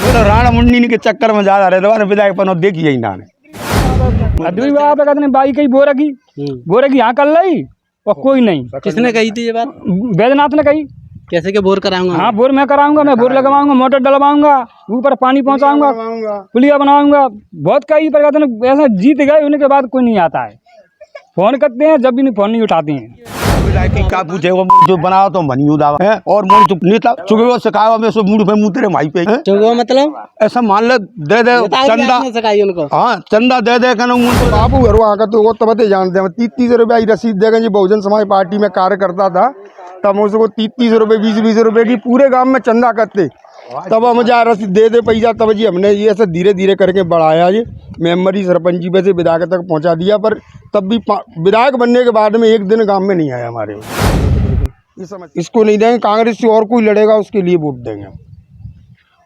तो राणा मुंडी के चक्कर में ज्यादा रहे विधायक पनो देखिए ना बाई कही बोरा की यहाँ कर ली और कोई नहीं। किसने कही थी ये बात? बैद्यनाथ ने कही। कैसे के बोर कराऊंगा? हाँ बोर मैं कराऊंगा, मैं बोर लगवाऊंगा, मोटर डलवाऊंगा, ऊपर पानी पहुंचाऊंगा, पुलिया बनाऊंगा, बहुत कई पर कहते हैं। ऐसा जीत गए उनके बाद कोई नहीं आता है। फोन करते हैं जब भी नहीं, फोन नहीं उठाते हैं। क्या पूछे वो जो बनाओ तो बनी दावा है और मोड़ तो नेता चुगवा सिखाया में सो मुंह पे मुंह तेरे भाई पे चुगवा मतलब ऐसा मान ले दे चंदा सिखाई उनको। हाँ चंदा दे बाबू घर आकर तो वो तब जानते हैं 30 रुपये की रसीद देगा जी। बहुजन समाज पार्टी में कार्य करता था तब उसको 30 रुपये 20 रुपये की पूरे गांव में चंदा करते। तब हम जा रसीद दे पैसा तब जी हमने ये ऐसे धीरे धीरे करके बढ़ाया जी। मेम्बर जी सरपंच जी पे से विधायक तक पहुंचा दिया। पर तब भी विधायक बनने के बाद में एक दिन गांव में नहीं आया हमारे। इसको नहीं देंगे, कांग्रेस से और कोई लड़ेगा उसके लिए वोट देंगे।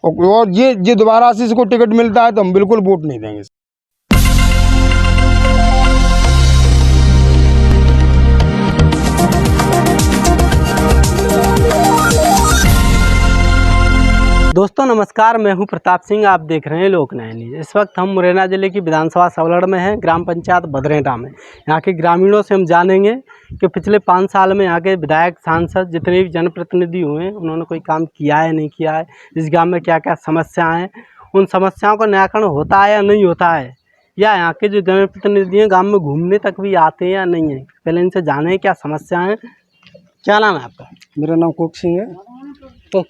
और ये दोबारा से इसको टिकट मिलता है तो हम बिल्कुल वोट नहीं देंगे। दोस्तों नमस्कार, मैं हूं प्रताप सिंह। आप देख रहे हैं लोक न्याय न्यूज। इस वक्त हम मुरैना जिले की विधानसभा सवलड़ में हैं, ग्राम पंचायत बदरेटा में। यहाँ के ग्रामीणों से हम जानेंगे कि पिछले 5 साल में यहाँ के विधायक सांसद जितने भी जनप्रतिनिधि हुए हैं उन्होंने कोई काम किया है नहीं किया है, इस गाँव में क्या क्या समस्याएँ हैं, उन समस्याओं का निराकरण होता है या नहीं होता है, या यहाँ के जो जनप्रतिनिधि हैं गाँव में घूमने तक भी आते हैं या नहीं है। पहले इनसे जाने क्या समस्या है। क्या नाम है आपका? मेरा नाम कोक सिंह है।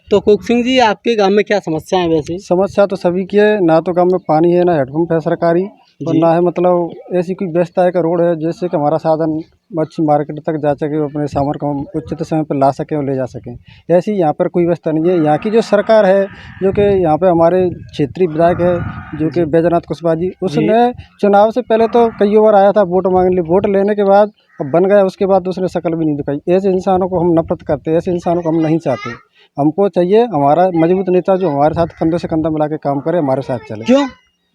तो कोक सिंह जी, आपके गांव में क्या समस्या है? वैसे समस्या तो सभी की है, ना तो गांव में पानी है, ना हेडपम्प है सरकारी, और ना है मतलब ऐसी कोई व्यवस्था है का रोड है जैसे कि हमारा साधन मच्छी मार्केट तक जा सके, अपने सामान को हम उचित समय पर ला सकें और ले जा सकें। ऐसी यहाँ पर कोई व्यवस्था नहीं है। यहाँ की जो सरकार है, जो कि यहाँ पे हमारे क्षेत्रीय विधायक है जो कि बैद्यनाथ कुशवाहा जी, उसने चुनाव से पहले तो कई बार आया था वोट मांगने, वोट लेने के बाद अब बन गया, उसके बाद उसने शकल भी नहीं दिखाई। ऐसे इंसानों को हम नफरत करते हैं, ऐसे इंसानों को हम नहीं चाहते। हमको चाहिए हमारा मजबूत नेता जो हमारे साथ कंधे से कंधा मिला के काम करे, हमारे साथ चले। क्यों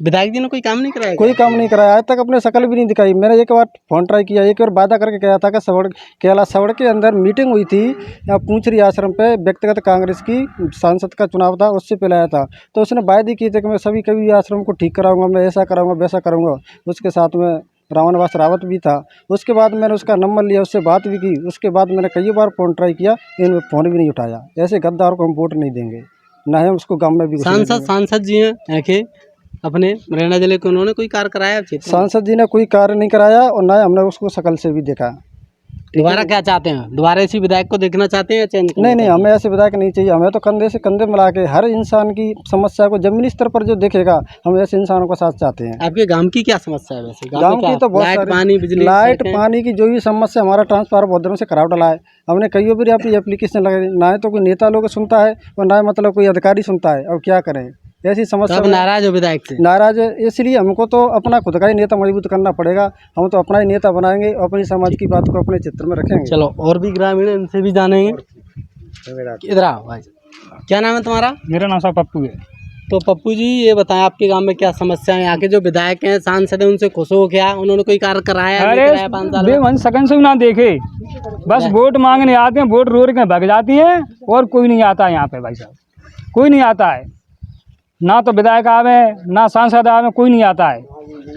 विधायक जी ने कोई काम नहीं कराया? कोई काम नहीं कराया, आज तक अपने शकल भी नहीं दिखाई। मैंने एक बार फोन ट्राई किया, एक बार वादा करके गया था कि सवड़ के अंदर मीटिंग हुई थी पूंछरी आश्रम पे, व्यक्तिगत कांग्रेस की सांसद का चुनाव था, उससे पहले आया था। तो उसने वायदे किए थे कि मैं सभी कभी आश्रम को ठीक कराऊंगा, मैं ऐसा कराऊंगा वैसा करूँगा। उसके साथ में रावणवास रावत भी था। उसके बाद मैंने उसका नंबर लिया, उससे बात भी की। उसके बाद मैंने कई बार फ़ोन ट्राई किया, इन्होंने फ़ोन भी नहीं उठाया। ऐसे गद्दार को हम वोट नहीं देंगे, ना ही उसको गांव में भी। सांसद जी हैं अपने मुरैना जिले के, उन्होंने कोई कार्य कराया? सांसद जी ने कोई कार्य नहीं कराया और ना ही हमने उसको शकल से भी देखा। दोबारा क्या चाहते हैं? दोबारा इसी विधायक को देखना चाहते हैं या चेंज? नहीं, हमें ऐसे विधायक नहीं चाहिए। हमें तो कंधे से कंधे मिला के हर इंसान की समस्या को जमीनी स्तर पर जो देखेगा, हम ऐसे इंसानों का साथ चाहते हैं। आपके गांव की क्या समस्या है? वैसे गांव की तो बहुत सारी, पानी, बिजली, लाइट पानी की जो भी समस्या, हमारा ट्रांसफार्मर बहुत दिनों से खराब डला है। हमने कई बार अपनी एप्लीकेशन लगाई, ना तो कोई नेता लोग सुनता है और ना मतलब कोई अधिकारी सुनता है। अब क्या करें, ऐसी समस्या। तो नाराज हो विधायक से? नाराज है, इसलिए हमको तो अपना खुद का ही नेता मजबूत करना पड़ेगा। हम तो अपना ही नेता बनाएंगे, अपनी समाज की बात को अपने चित्र में रखेंगे। चलो और भी ग्रामीण इनसे भी जानेंगे। इधर आओ भाई। क्या नाम है तुम्हारा? मेरा नाम साहब पप्पू है। तो पप्पू जी ये बताएं, आपके गांव में क्या समस्या है? यहाँ के जो विधायक हैं, सांसद हैं, उनसे खुश हो क्या? उन्होंने कोई कार्य कराया? अरे 5 साल सकन से ना देखे, बस वोट मांगने आते हैं, वोट रोड के भग जाती हैं और कोई नहीं आता है यहाँ पे। भाई साहब कोई नहीं आता है, ना तो विधायक आवे ना सांसद आवे, कोई नहीं आता है।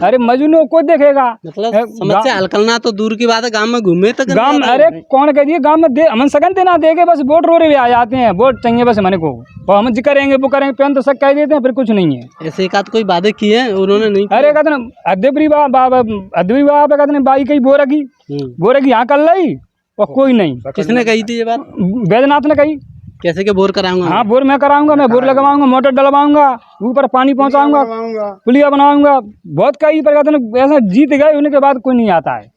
अरे मजनू को देखेगा, मतलब समस्या हल करना तो दूर की बात है, गांव में घूमे तक गांव। अरे कौन कह दिए गांव में दे, हम सकन देना देखे, बस वोट रोरे आ जाते हैं। वोट चाहिए बस मन को, और हम जी करेंगे वो करेंगे, पेन तो सब कह देते हैं, फिर कुछ नहीं है। ऐसे एक आध कोई वादे किए हैं उन्होंने? नहीं। अरे कहते ना अद्यपरी बाबा कहते हैं बाई कही बोरा की यहाँ कर ली और कोई नहीं। किसने कही थी ये बात? बैद्यनाथ ने कही। कैसे के बोर कराऊंगा? हाँ बोर मैं कराऊंगा, मैं बोर लगवाऊंगा, मोटर डलवाऊंगा, ऊपर पानी पहुंचाऊंगा, पुलिया बनाऊंगा, बहुत कई पर कहते हैं। ऐसा जीत गए उनके बाद कोई नहीं आता है।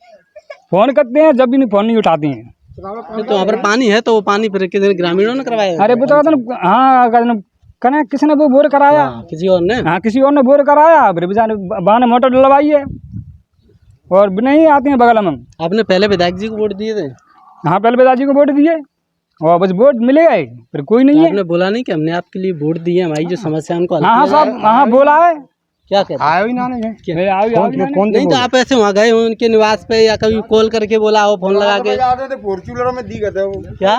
फोन करते हैं जब भी नहीं, फोन नहीं उठाते हैं। तो वहाँ पर पानी है, तो वो पानी फिर किसी ग्रामीणों ने करवाया? अरे वो तो कहते हैं हाँ, कहते हैं किसी ने वो बोर कराया, किसी और ने। हाँ किसी और ने बोर कराया, फिर बहाने मोटर डलवाई है और नहीं आते हैं बगल में। आपने पहले विधायक जी को वोट दिए थे? हाँ पहले विधायक जी को वोट दिए और बस वोट मिलेगा ही, फिर कोई नहीं है। आपने बोला नहीं कि हमने आपके लिए वोट दिए, हमारी जो समस्या उनको? हाँ साहब, हाँ बोला है, क्या कहते हैं? आया ही ना नहीं कौन नहीं तो आप ऐसे वहाँ गए हो उनके निवास पे या कभी कॉल करके बोला हो फोन लगा के? जाते थे फॉर्चूनर में दी गए वो क्या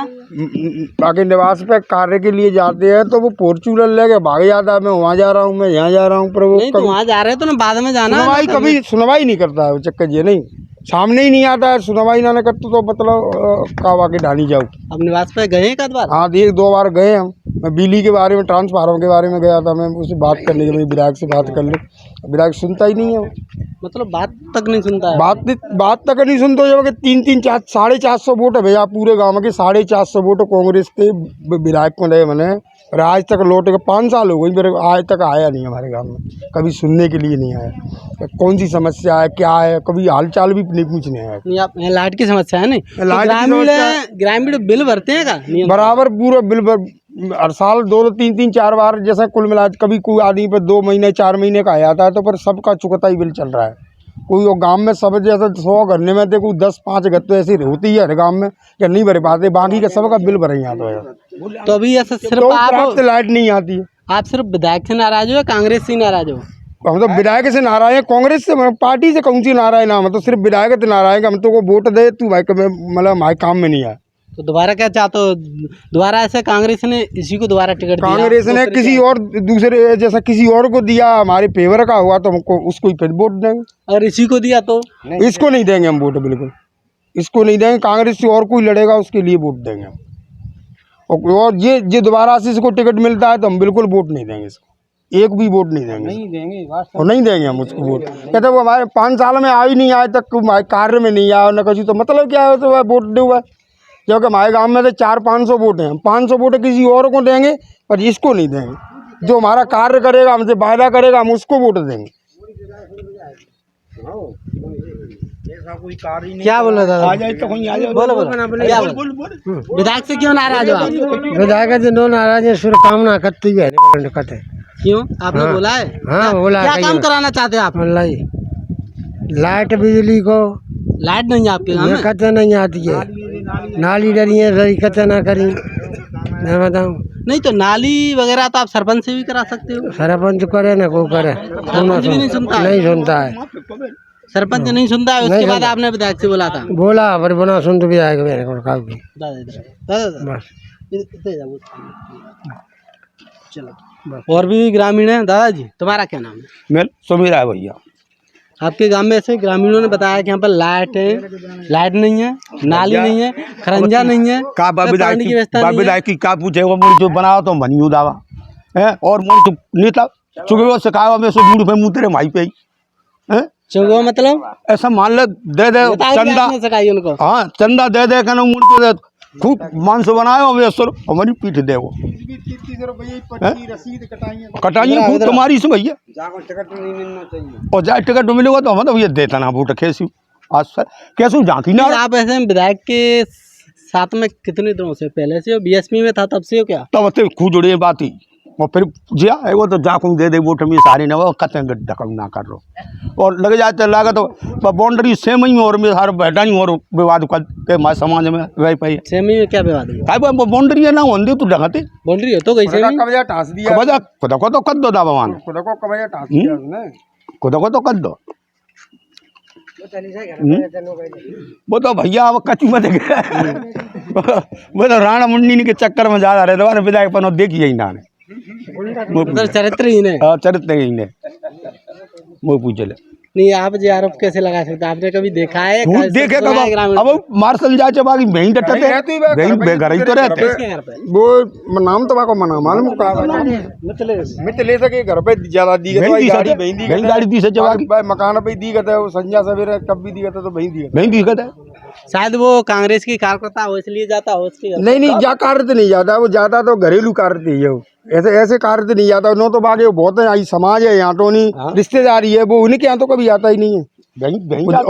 बाकी निवास पे कार्य के लिए जाते हैं तो वो फॉर्चूनर लेके भाग जाता है, मैं वहाँ जा रहा हूँ, मैं यहाँ जा रहा हूँ, पर वो नहीं तो वहाँ जा रहे हो तो ना बाद में जाना है ना सुनवाई कभी सुनवाई नहीं करता है वो चक्कर ये नहीं सामने ही नहीं आता है, सुनवाई ना करते तो मतलब कावा के ढाली जाओ। अब निवास पे गए एक आध बार? हाँ 1-2 बार गए हम। मैं बिजली के बारे में ट्रांसफार्मर के बारे में गया था, मैं उससे बात करने के लिए विधायक से बात कर लो, विधायक सुनता ही नहीं है वो। मतलब बात तक नहीं सुनता है? बात तक नहीं सुनते जब 3-400 वोट है भैया पूरे गांव के 450 वोट कांग्रेस के विधायक को रहे मैंने, और आज तक लौटे के 5 साल हो गई मेरे आज तक आया नहीं हमारे गांव में, कभी सुनने के लिए नहीं आया। कौन सी समस्या है क्या है कभी हाल चाल भी नहीं पूछने आया। नहीं आप लाइट की समस्या है नहीं तो लाइट की ग्रामीण समस्या- ग्रामीण बिल भरते हैं का नियम? बराबर पूरा बिल हर साल 2-3-4 बार जैसा कुल मिला कभी कोई आदमी पर 2 महीने 4 महीने का आ जाता है तो पर सबका चुकता ही बिल चल रहा है। कोई वो गांव में सब जैसे 100 घरने में देखो 10-5 घर तो ऐसी होती है हर गांव में क्या नहीं भरे पाते, बाकी का सबका बिल भरे यहाँ तो यार। तो अभी ऐसा सिर्फ तो आप रात से लाइट नहीं आती है। आप सिर्फ विधायक से नाराज हो या कांग्रेस से नाराज हो? हम तो विधायक से नाराज है, कांग्रेस से पार्टी से कौन सी नाराज ना, हम तो सिर्फ विधायक से नाराज है। हम तो को वोट दे तू भाई मतलब हमारे काम में नहीं आया। तो दोबारा क्या चाहते हो? दोबारा ऐसे कांग्रेस ने इसी को दोबारा टिकट दिया? कांग्रेस ने किसी और दूसरे जैसा किसी और को दिया, हमारे फेवर का हुआ तो हमको उसको ही फिर वोट देंगे। और इसी को दिया तो इसको नहीं देंगे हम वोट, बिल्कुल इसको नहीं देंगे। कांग्रेस से और कोई लड़ेगा उसके लिए वोट देंगे हम। और ये दोबारा से इसको टिकट मिलता है तो हम बिल्कुल वोट नहीं देंगे इसको, एक भी वोट नहीं देंगे और नहीं देंगे हम उसको वोट। कहते वो हमारे 5 साल में आ ही नहीं आए तक हमारे कार्य में नहीं आया न कभी, तो मतलब क्या है तो वोट दे हुआ। क्योंकि हमारे गांव में तो 400-500 वोट हैं, 500 वोट किसी और को देंगे पर इसको नहीं देंगे। जो हमारा कार्य करेगा हमसे वायदा करेगा हम उसको वोट देंगे। क्या बोल रहे दादा? बोलो विधायक से क्यों नाराज हो आप? विधायक से नो नाराज है, शुभकामना करती है कहते क्यों आपने बोला है? हाँ, बोला है, क्या कहिए। काम कराना चाहते हैं आप? लाइट बिजली को लाइट नहीं है आपके गाँव में? कहते नहीं आती है, नाली डरी है सही कहते ना करी, मैं बताऊँ। नहीं तो नाली वगैरह तो आप सरपंच से भी करा सकते हो। सरपंच करे ना को करे, सरपंच भी नहीं सुनता है? नहीं सुनता है, सरपंच नहीं सुनता है। उसके बाद आपने विधायक से बोला था? बोला पर बना सुन तो भी आएगा मेरे को काफी दादा बस। चलो और भी ग्रामीण है। दादाजी तुम्हारा क्या नाम है? मैं सुमीरा है भैया। आपके गांव में ऐसे ग्रामीणों ने बताया कि यहाँ पर लाइट है, लाइट नहीं है, नाली नहीं है, खरंजा नहीं है, का पानी की व्यवस्था नहीं है। विधायक की का पूछे वो मुझे जो बनाओ तो बनियो दावा है और मुझे तो नेता चुके सिखाया मैं सो मुड़ पे मुँह तेरे माई पे है चुगो मतलब ऐसा मान ले दे दे बताइए कि चंदा, आपने सिखाई उनको? हाँ चंदा दे दे कहना मुड़ पे खूब मांस बनाए वे सर हमारी पीठ दे वो 30 रुपये रसीद कटाइए खूब तुम्हारी से भैया टिकट नहीं मिलना चाहिए और जाए टिकट मिलेगा तो मतलब ये देता ना वोट कैसी आज सर कैसे झांकी ना आप ऐसे विधायक के साथ में कितने दिनों से? पहले से हो? बीएसपी में था तब से हो क्या? तब ते खूब जुड़े बात ही और फिर जिया वो तो जाकू दे दे वोट में सारी ना वो कते ढकम ना कर रो और लग जाते लगा तो बाउंड्री सेम ही और में हर बैठा नहीं और विवाद कर हमारे समाज में वही पाई सेमी में क्या विवाद हुआ? भाई बाउंड्री है ना होंगे तू ढकते बाउंड्री हो तो गई सेमी? कब्जा टास दिया, बजा खुदा को तो कर दो दावान खुद को कब्जा टास दिया उसने। खुदा को तो कर दो वो तो भैया अब कचू में देखे वो तो राणा मुन्नी के चक्कर में ज्यादा रहे दोबारा विधायक पनो देखिए ही ना उधर चरित्र ही ने चरित्र ही ने वो पूछे ले नहीं। आप जो आरोप कैसे लगा सकते? आपने कभी देखा है? खूब देखे सुना है ग्रामीण? अब मार्शल जाचे बाकी वहीं डटते वहीं घर ही तो रहते किसके घर पे? वो नाम तो को मना मालूम का मितले सके घर पे ज्यादा दी गई वहीं गाड़ी वहीं दी वहीं गाड़ी दी से जवाब भाई मकान पे दी गए वो संध्या सवेरे कब भी दी गए तो वहीं दी गए। वहीं दिक्कत है शायद वो कांग्रेस की कार्यकर्ता हो इसलिए जाता हो उसके घर। नहीं जा कार्य तो नहीं जाता, वो जाता तो घरेलू कार्य थी ये ऐसे ऐसे कार्य तो नहीं जाता। नो तो बागे बहुत है समाज है यहाँ तो नहीं रिश्तेदारी है वो उनके यहाँ तो कभी आता ही नहीं है।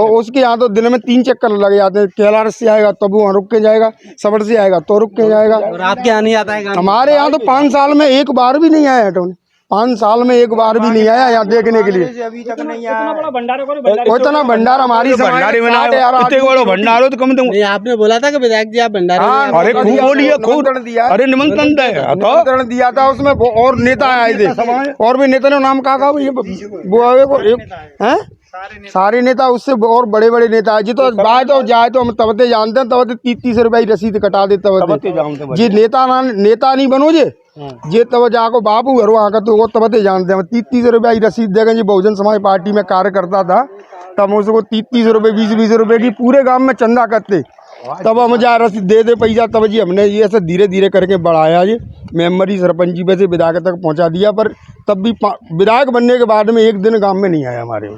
उसके यहाँ तो दिन में 3 चक्कर लग जाते हैं। कैलाश से आएगा तब वहाँ रुक के जाएगा, सबर से आएगा तो रुक के जाएगा। और आपके यहाँ नहीं आता है? हमारे यहाँ तो 5 साल में एक बार भी नहीं आया टोनी। 5 साल में एक बार भी नहीं आया यहाँ देखने के लिए। अभी तक नहीं आया। इतना भंडार हमारी भंडारे में इतने बड़ो भंडार हो तो कम तुम। नहीं, आपने बोला था कि विधायक जी आप भंडारे में हाँ, अरे खूब बोलिए खूब। दिया, अरे निमंत्रण दे तो निमंत्रण दिया था उसमें और नेता आए थे और भी नेता ने नाम कहा है सारे नेता उससे और बड़े बड़े नेता है जी। तो बात तो जाए तो हम तबते जानते हैं, तबते 30 रुपए की रसीद कटा दे तबते जी। नेता नहीं बनो जे तब जाको बाबू घर वहाँ का तो वो तबते जानते हैं। 30 रुपए की रसीद देगा जी। बहुजन समाज पार्टी में कार्य करता था तब उसको 30 रुपए 20 रुपए की पूरे गांव में चंदा करते, तब हम जा रसीद दे पैसा, तब जी हमने ये ऐसे धीरे धीरे करके बढ़ाया जी। मेंबर ही सरपंच जी पे से विधायक तक पहुंचा दिया, पर तब भी विधायक बनने के बाद में एक दिन गांव में नहीं आया हमारे।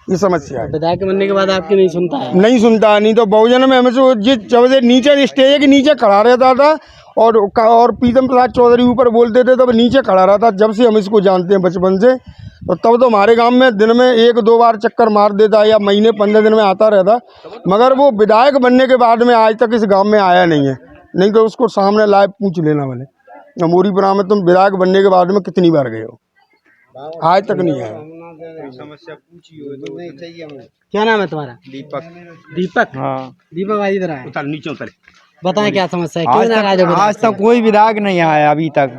ये समस्या है। विधायक बनने के बाद आपकी नहीं सुनता है? नहीं सुनता, नहीं तो बहुजन में हमें जब से नीचे स्टेज के नीचे खड़ा रहता था और प्रीतम प्रसाद चौधरी ऊपर बोलते थे तब नीचे खड़ा रहा था। जब से हम इसको जानते हैं बचपन से, तो तब तो हमारे गांव में दिन में 1-2 बार चक्कर मार देता या महीने 15 दिन में आता रहता, मगर वो विधायक बनने के बाद में आज तक इस गांव में आया नहीं है। नहीं तो उसको सामने लाइव पूछ लेना मैंने, मोरीपुरा में तुम विधायक बनने के बाद में कितनी बार गए हो, आज तक नहीं आया। समस्या पूछी हो तो नहीं चाहिए हमें। क्या नाम है तुम्हारा? दीपक। हाँ, दीपक भाई इधर आए, उतर नीचे उतर। बताएं क्या समस्या है, क्यों नाराज हो? आज तक कोई विधायक नहीं आया अभी तक।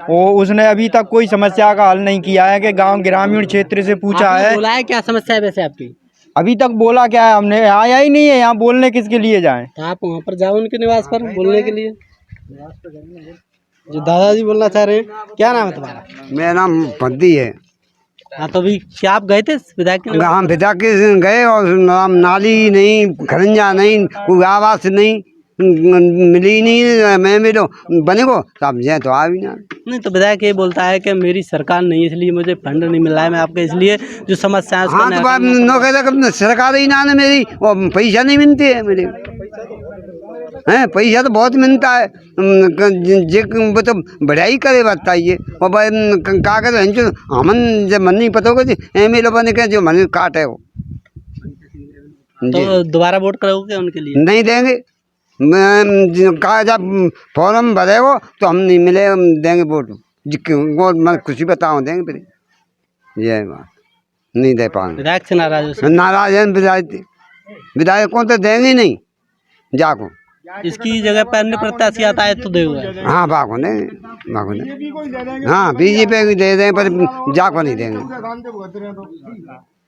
वो उसने अभी तक कोई समस्या का हल नहीं किया है कि गांव ग्रामीण क्षेत्र से पूछा आपने है। बोला है क्या समस्या है वैसे आपकी? अभी तक बोला क्या है हमने, आया ही नहीं है। यहाँ बोलने किसके लिए जाएं? तो आप वहाँ पर जाओ उनके निवास पर बोलने के लिए। जो दादाजी बोलना चाह रहे हैं, क्या नाम है तुम्हारा? मेरा नाम पद्दी है। हाँ, तो अभी क्या आप गए थे विधायक के निवास? हम विधायक के गए और नाली नहीं, खरंजा नहीं, कोई आवास नहीं मिली नहीं। मैं मिलो बने को तो जाए तो आ भी ना। नहीं, तो विधायक ये बोलता है कि मेरी सरकार नहीं है इसलिए मुझे फंड नहीं मिल रहा है, मैं आपके इसलिए जो समस्या है हाँ तो बात नो कहते सरकार ही ना मेरी, और पैसा नहीं मिलते है मेरे हैं। पैसा तो बहुत मिलता है, वो तो बढ़ाई करे बताइए। और का कहते हमन जब मन नहीं पता होगा MLA बने के जो मन काट है वो तो दोबारा वोट करोगे उनके लिए? नहीं देंगे। कहा जब फॉर्म भरेगो तो हम नहीं मिले, हम देंगे वोट वो मैं खुशी बताऊँ देंगे फिर। ये बात नहीं दे पाएंगे। विधायक से नाराज हो? नाराज है विधायक को तो देंगे नहीं जाको। इसकी जगह पर अन्य प्रत्याशी आता है तो देगा? हाँ बाको ने हाँ बीजेपी को दे दें पर जाको नहीं देंगे।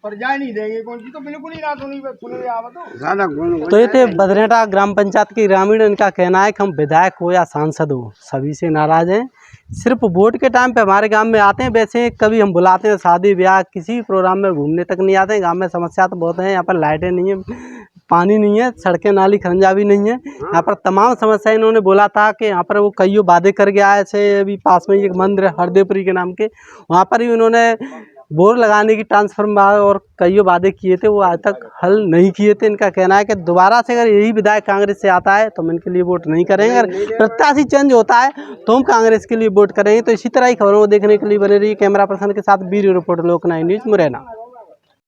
पर जाए नहीं देंगे कौन सी, तो बिल्कुल ही ना सुने आवत। तो ये थे बदरेटा ग्राम पंचायत के ग्रामीण। इनका कहना है कि हम विधायक हो या सांसद हो सभी से नाराज हैं, सिर्फ वोट के टाइम पे हमारे गांव में आते हैं। वैसे कभी हम बुलाते हैं शादी ब्याह किसी प्रोग्राम में घूमने तक नहीं आते हैं। गांव में समस्या तो बहुत है, यहाँ पर लाइटें नहीं है, पानी नहीं है, सड़कें नाली खरंजा भी नहीं है। यहाँ पर तमाम समस्या इन्होंने बोला था कि यहाँ पर वो कई वादे कर गया है। अभी पास में एक मंदिर है हरदेवपुरी के नाम के, वहाँ पर भी उन्होंने बोर लगाने की ट्रांसफार्मर और कई वादे किए थे, वो आज तक हल नहीं किए थे। इनका कहना है कि दोबारा से अगर यही विधायक कांग्रेस से आता है तो हम इनके लिए वोट नहीं करेंगे। अगर प्रत्याशी चेंज होता है तो हम कांग्रेस के लिए वोट करेंगे। तो इसी तरह ही खबरों को देखने के लिए बने रहिए। कैमरा पर्सन के साथ ब्यूरो रिपोर्टर लोकनायक न्यूज़ मुरैना।